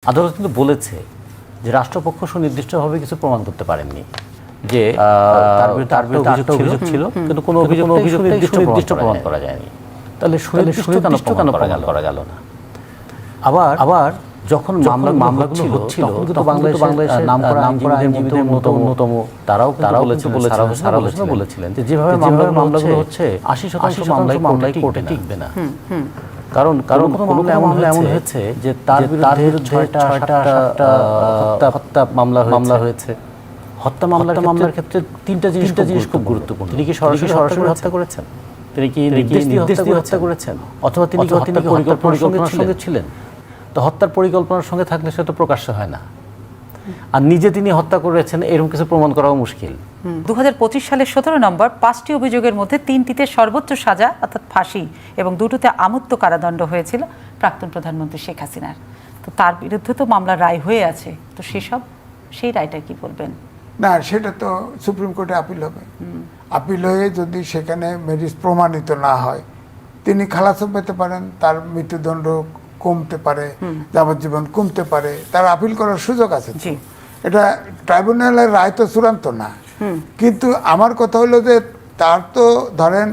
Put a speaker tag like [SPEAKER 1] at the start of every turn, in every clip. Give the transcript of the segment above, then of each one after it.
[SPEAKER 1] আদালত কিন্তু বলেছে যে রাষ্ট্রপক্ষ সুনির্দিষ্টভাবে কিছু প্রমাণ করতে পারেননি, যে তার বিরুদ্ধে অভিযোগ ছিল কিন্তু কোনো অভিযোগ সুনির্দিষ্ট প্রমাণ করা যায়নি। তাহলে সুনির্দিষ্ট কেন করা গেল না? আবার যখন মামলাগুলো হচ্ছিল তখন বাংলাদেশের নামকরা আইনজীবীদের অন্যতম তারাও বলেছিলেন যে যেভাবে মামলাগুলো হচ্ছে 80% মামলাই কোর্টে টিকবে না। কারণ কোনো এমন হয়েছে যে তার বিরুদ্ধে 6টা হত্যা মামলা হয়েছে। হত্যা মামলার ক্ষেত্রে তিনটা জিনিস খুব গুরুত্বপূর্ণ। তিনি কি সরাসরি হত্যা করেছেন? তিনি কি নির্দেশ দিয়ে হত্যা করেছেন? অথবা তিনি পরিকল্পনার সঙ্গে ছিলেন? তো হত্যার পরিকল্পনার সঙ্গে থাকলে সেটা তো প্রকাশ্য হয় না। আর নিজে তিনি হত্যা করেছেন এরকম কিছু প্রমাণ করাও মুশকিল।
[SPEAKER 2] 2025 সালের 17 নম্বর 5টি অভিযোগের মধ্যে 3টিতে সর্বোচ্চ সাজা অর্থাৎ ফাঁসি এবং 2টিতে আমৃত্যু কারাদণ্ড হয়েছিল প্রাক্তন প্রধানমন্ত্রী শেখ হাসিনার। তো তার বিরুদ্ধে তো মামলার রায় হয়ে আছে, তো সেই রায়টা কি বলবেন?
[SPEAKER 3] না, সেটা তো সুপ্রিম কোর্টে আপিল হবে। আপিল হয়ে যদি সেখানে মেরিট প্রমাণিত না হয় তিনি খালাসও পেতে পারেন, তার মৃত্যুদণ্ড কমতে পারে, যাবজ্জীবন কমতে পারে, তার আপিল করার সুযোগ আছে। এটা ট্রাইব্যুনালের রায় তো চূড়ান্ত না। কিন্তু আমার কথা হলো যে তার তো ধরেন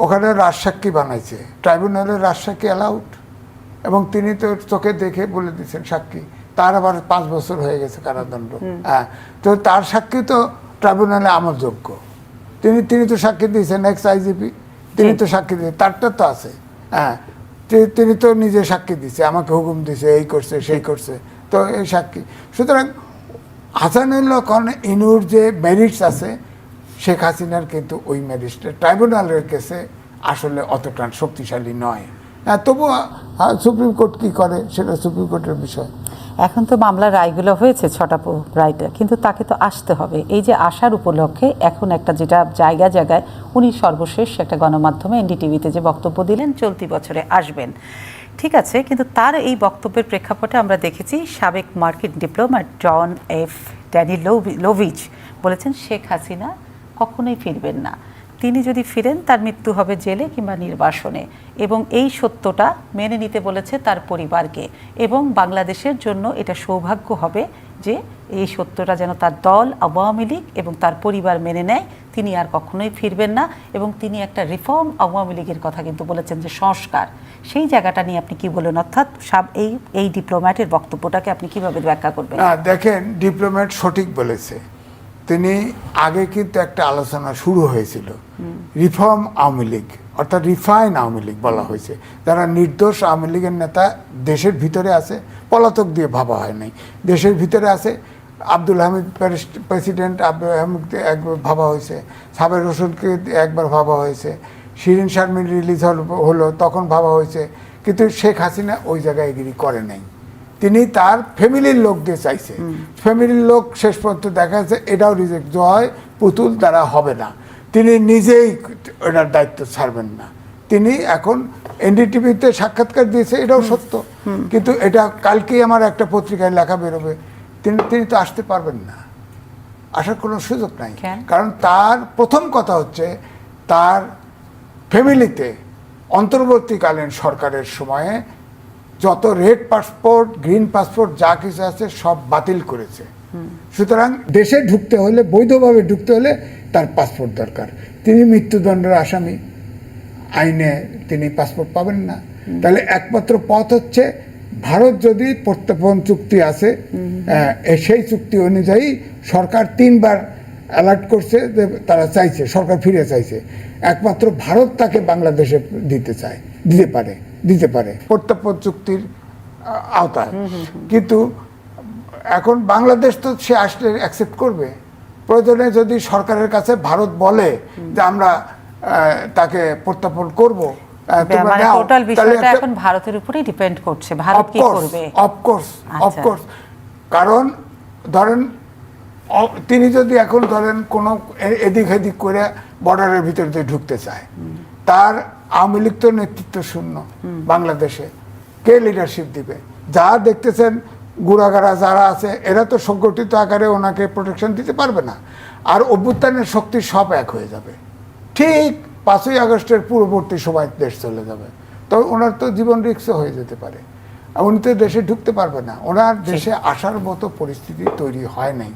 [SPEAKER 3] ওখানে রাজসাক্ষী বানাইছে, ট্রাইব্যুনালের রাজসাক্ষী অ্যালাউড, এবং তিনি তো চোখে দেখে বলে দিচ্ছেন সাক্ষী, তার আবার 5 বছর হয়ে গেছে কারাদণ্ড। হ্যাঁ, তো তার সাক্ষী তো ট্রাইব্যুনালে আমলযোগ্য। তিনি তো সাক্ষী দিয়েছেন, এক্স আইজিপি, তিনি তো সাক্ষী দিয়েছেন, তারটা তো আছে। হ্যাঁ, তিনি তো নিজে সাক্ষী দিচ্ছে, আমাকে হুকুম দিছে, এই করছে সেই করছে, তো এই সাক্ষী। সুতরাং হাসানুল্লাহ খান ইনুর যে মেরিটস আছে, শেখ হাসিনার কিন্তু ওই মেরিটসটা ট্রাইব্যুনালের কেসে আসলে অতটা শক্তিশালী নয়। হ্যাঁ, তবুও সুপ্রিম কোর্ট কী করে সেটা সুপ্রিম কোর্টের বিষয়।
[SPEAKER 2] এখন তো মামলার রায়গুলো হয়েছে 6টা রায়টা, কিন্তু তাকে তো আসতে হবে। এই যে আসার উপলক্ষে এখন একটা যেটা জায়গায় উনি সর্বশেষ একটা গণমাধ্যমে এনডিটিভিতে যে বক্তব্য দিলেন চলতি বছরে আসবেন, ঠিক আছে, কিন্তু তার এই বক্তব্যের প্রেক্ষাপটে আমরা দেখেছি সাবেক মার্কিন ডিপ্লোম্যাট জন এফ ড্যানিলোভিচ বলেছেন শেখ হাসিনা কখনোই ফিরবেন না। তিনি যদি ফিরেন তার মৃত্যু হবে জেলে কিংবা নির্বাসনে, এবং এই সত্যটা মেনে নিতে বলেছে তার পরিবারকে, এবং বাংলাদেশের জন্য এটা সৌভাগ্য হবে যে এই সত্যটা যেন তার দল আওয়ামী লীগ এবং তার পরিবার মেনে নেয়, তিনি আর কখনোই ফিরবেন না। এবং তিনি একটা রিফর্ম আওয়ামী লীগের কথা কিন্তু বলেছেন, যে সংস্কার, সেই জায়গাটা নিয়ে আপনি কি বলেন? অর্থাৎ এই ডিপ্লোম্যাটের বক্তব্যটাকে আপনি কিভাবে ব্যাখ্যা করবেন?
[SPEAKER 3] দেখেন, ডিপ্লোম্যাট সঠিক বলেছে। তিনি আগে কিন্তু একটা আলোচনা শুরু হয়েছিল, রিফর্ম আওয়ামী লীগ অর্থাৎ রিফাইন আওয়ামী লীগ বলা হয়েছে, যারা নির্দোষ আওয়ামী লীগের নেতা দেশের ভিতরে আছে, পলাতক দিয়ে ভাবা হয় নাই, দেশের ভিতরে আছে। আব্দুল হামিদ প্রেসিডেন্ট আব্দুল হামিদকে একবার ভাবা হয়েছে, সাবের হোসেনকে একবার ভাবা হয়েছে, শিরিন শারমিন রিলিজ হলো তখন ভাবা হয়েছে, কিন্তু শেখ হাসিনা ওই জায়গায় এগিরি করে নাই। তিনি তার ফ্যামিলির লোক দিয়ে চাইছে, ফ্যামিলির লোক শেষ পর্যন্ত দেখা যাচ্ছে এটাও রিজেক্ট, জয় পুতুল দ্বারা হবে না, তিনি নিজেই এটার দায়িত্ব ছাড়বেন না। তিনি এখন এনডিটিভিতে সাক্ষাৎকার দিয়েছে, এটাও সত্য, কিন্তু এটা কালকেই আমার একটা পত্রিকায় লেখা বেরোবে, তিনি তো আসতে পারবেন না, আসার কোনো সুযোগ নাই। কারণ তার প্রথম কথা হচ্ছে তার ফ্যামিলিতে অন্তর্বর্তীকালীন সরকারের সময়ে যত রেড পাসপোর্ট, গ্রিন পাসপোর্ট যা কিছু আছে সব বাতিল করেছে। সুতরাং দেশে ঢুকতে হলে, বৈধভাবে ঢুকতে হলে তার পাসপোর্ট দরকার। তিনি মৃত্যুদণ্ডের আসামি, আইনে তিনি পাসপোর্ট পাবেন না। তাহলে একমাত্র পথ হচ্ছে ভারত যদি প্রত্যর্পণ চুক্তি আছে, সেই চুক্তি অনুযায়ী সরকার 3বার অ্যালার্ট করছে যে তারা চাইছে, সরকার ফিরে চাইছে, একমাত্র ভারত তাকে বাংলাদেশে দিতে পারে প্রত্যর্পণ চুক্তির আওতায়। কিন্তু এখন বাংলাদেশ তো সে আসলে অ্যাকসেপ্ট করবে। প্রয়োজনে যদি সরকারের কাছে ভারত বলে যে আমরা তাকে প্রত্যর্পণ করব,
[SPEAKER 2] টোটাল বিষয়টা এখন ভারতের উপরেই ডিপেন্ড করছে, ভারত কি করবে।
[SPEAKER 3] অফকোর্স, কারণ ধরেন তিনি যদি এখন ধরেন কোনো এদিক এদিক করে বর্ডারের ভিতর দিয়ে ঢুকতে চায়, তার আওয়ামী লীগ তো নেতৃত্ব শূন্য বাংলাদেশে, কে লিডারশিপ দিবে? যা দেখতেছেন গুড়াগাড়া যারা আছে এরা তো সংগঠিত আকারে ওনাকে প্রোটেকশন দিতে পারবে না, আর অভ্যুত্থানের শক্তি সব এক হয়ে যাবে। ঠিক 5ই আগস্টের পূর্ববর্তী সময় দেশ চলে যাবে, তো ওনার তো জীবন রিস্কও হয়ে যেতে পারে। উনি তো দেশে ঢুকতে পারবে না, ওনার দেশে আসার মতো পরিস্থিতি তৈরি হয় নাই।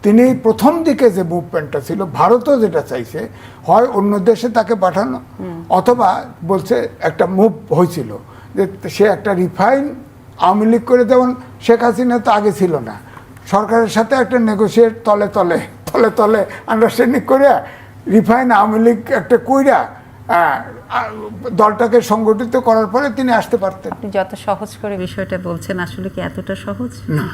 [SPEAKER 3] তিনি প্রথম দিকে যে মুভমেন্টটা ছিল, ভারতও যেটা চাইছে হয় অন্য দেশে তাকে পাঠানো, অথবা বলছে একটা মুভ হয়েছিল যে সে একটা রিফাইন আওয়ামী লীগ করে, যেমন শেখ হাসিনা তো আগে ছিল না, সরকারের সাথে একটা নেগোসিয়েট তলে তলে তলে তলে আন্ডারস্ট্যান্ডিং করে রিফাইন আওয়ামী লীগ একটা কইরা দলটাকে সংগঠিত করার পরে তিনি আসতে পারতেন।
[SPEAKER 2] আপনি যত সহজ করে বিষয়টা বলছেন, আসলে কি এতটা সহজ
[SPEAKER 3] না,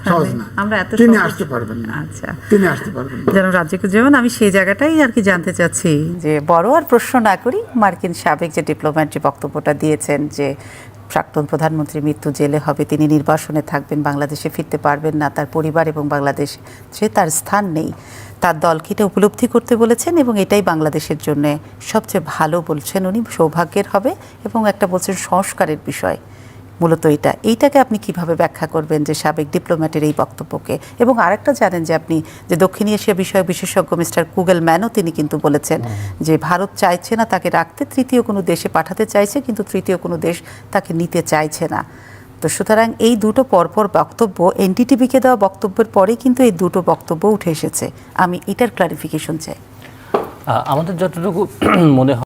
[SPEAKER 3] সহজ না।
[SPEAKER 2] আমরা এত
[SPEAKER 3] তিনি
[SPEAKER 2] সহজ-
[SPEAKER 3] আসতে পারবেন না।
[SPEAKER 2] আচ্ছা,
[SPEAKER 3] তিনি আসতে পারবেন না।
[SPEAKER 2] যেন রাজ্যকে যেমন আমি সেই জায়গাটাই আর কি জানতে চাচ্ছি যে বড় আর প্রশ্ন না করি, মার্কিন সাবেক যে ডিপ্লোম্যাট যে বক্তব্যটা দিয়েছেন যে প্রাক্তন প্রধানমন্ত্রী মৃত্যু জেলে হবে, তিনি নির্বাসনে থাকবেন, বাংলাদেশে ফিরতে পারবেন না, তার পরিবার এবং বাংলাদেশে তার স্থান নেই, তার দলকে এটা উপলব্ধি করতে বলেছেন এবং এটাই বাংলাদেশের জন্য সবচেয়ে ভালো বলছেন উনি, সৌভাগ্যের হবে এবং একটা বলছেন সংস্কারের বিষয়। মূলত এইটাকে আপনি কিভাবে ব্যাখ্যা করবেন যে সাবেক ডিপ্লোম্যাটের এই বক্তব্যকে? এবং আরেকটা জানেন যে আপনি যে দক্ষিণ এশিয়া বিষয়ক বিশেষজ্ঞ মিস্টার কুগেলম্যানও তিনি কিন্তু বলেছেন যে ভারত চাইছে না তাকে রাখতে, তৃতীয় কোনো দেশে পাঠাতে চাইছে, কিন্তু তৃতীয় কোনো দেশ তাকে নিতে চাইছে না। তো সুতরাং এই দুটো পরপর বক্তব্য, এনডিটিভিকে দেওয়া বক্তব্যের পরেই কিন্তু এই দুটো বক্তব্য উঠে এসেছে। আমি এটার ক্লারিফিকেশন চাই।
[SPEAKER 1] আমাদের যতটুকু মনে হয়